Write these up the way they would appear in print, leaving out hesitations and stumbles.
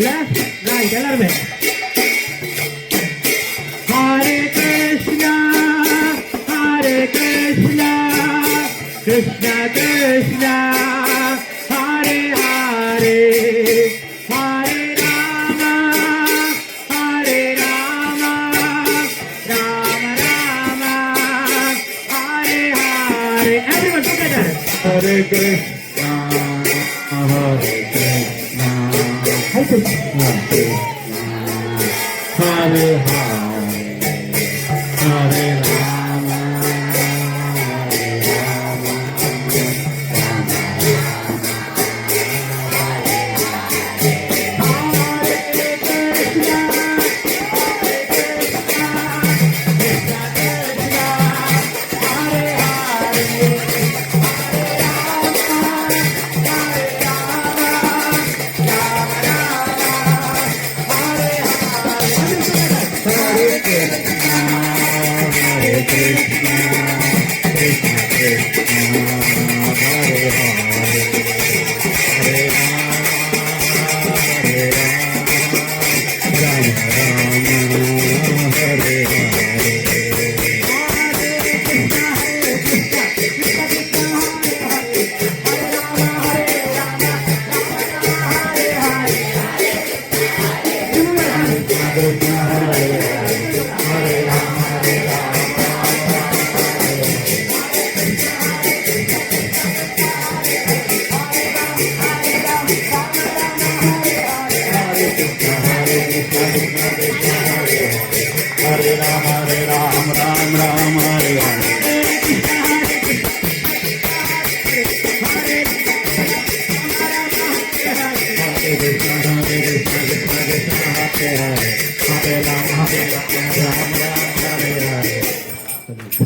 left, right, எல்லாருமே. Hare Krishna, Krishna Krishna, Hare Hare, Hare Rama, Rama Rama, Hare Hare. Everyone together. Hare Krishna, Hare Krishna, Krishna Krishna, Hare Hare, Hare Rama,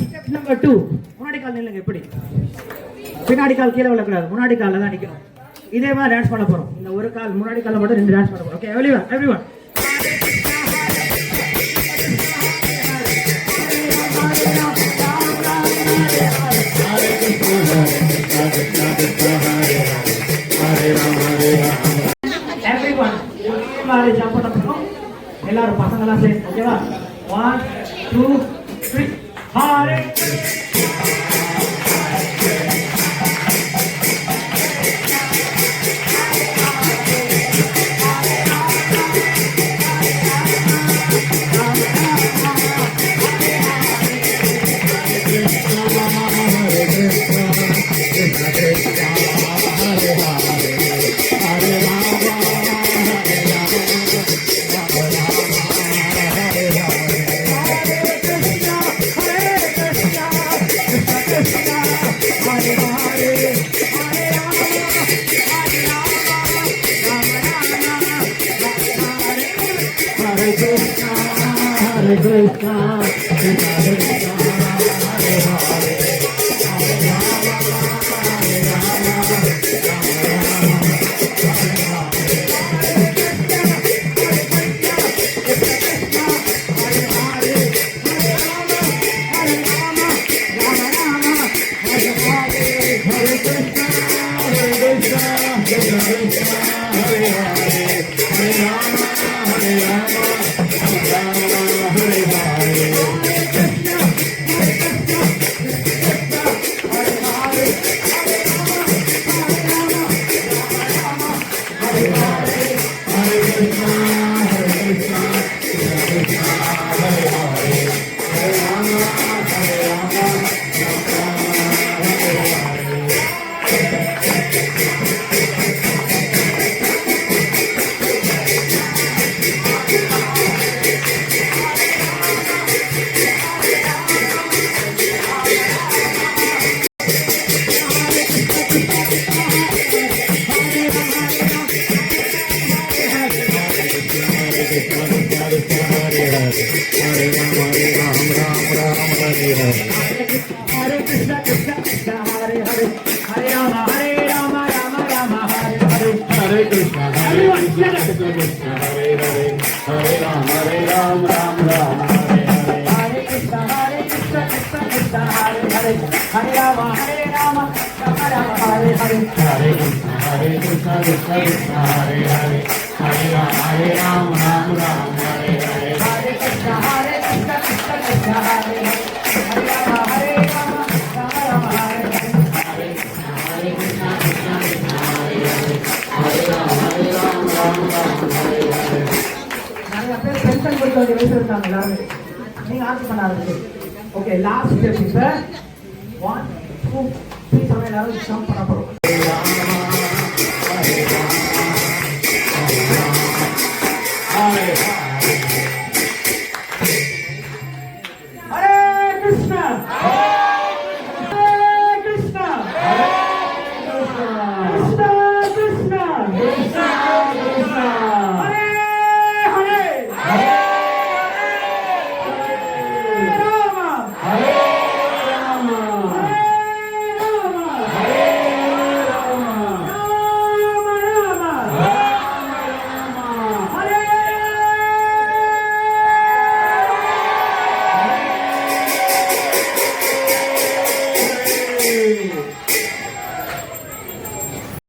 Step number 2. முன்னாடி கால் நில்லுங்க இப்படி. பின்னாடி கால் கீழே விழக்கூடாது. முன்னாடி கால்ல தான் நிக்கணும். இதே மாதிரி டான்ஸ் பண்ண போறோம். இந்த ஒரு கால் முன்னாடி கால்ல மட்டும் ரெண்டு டான்ஸ் பண்ண போறோம். Okay, everyone. Everyone. மாதிரி ஜம்ப் பண்ண போறோம். எல்லாரும் பசங்க எல்லாம் சேர்ந்து ஓகேவா? 1 2 3 Hare Hare Krishna, Krishna Krishna, Hare Hare, Hare Ram, Hare Ram, Ram Ram, Hare Hare. Hare Krishna, Krishna Krishna, Hare Hare. Hare Rama, Rama Rama, Hare Hare. Hare Krishna, Krishna Krishna, Hare Hare. Hare Ram, Hare Ram, Ram Ram, Hare Hare. நிறைய பேர் pension கொடுக்க வேண்டிய வயசு இருக்காங்க எல்லாருமே. நீங்க ஆட்சி பண்ண ஆரம்பிச்சு. ஓகே லாஸ்ட் ஸ்டெப் சார் 1 2 3 எல்லாரும் ஜம்ப் பண்ண போறோம்.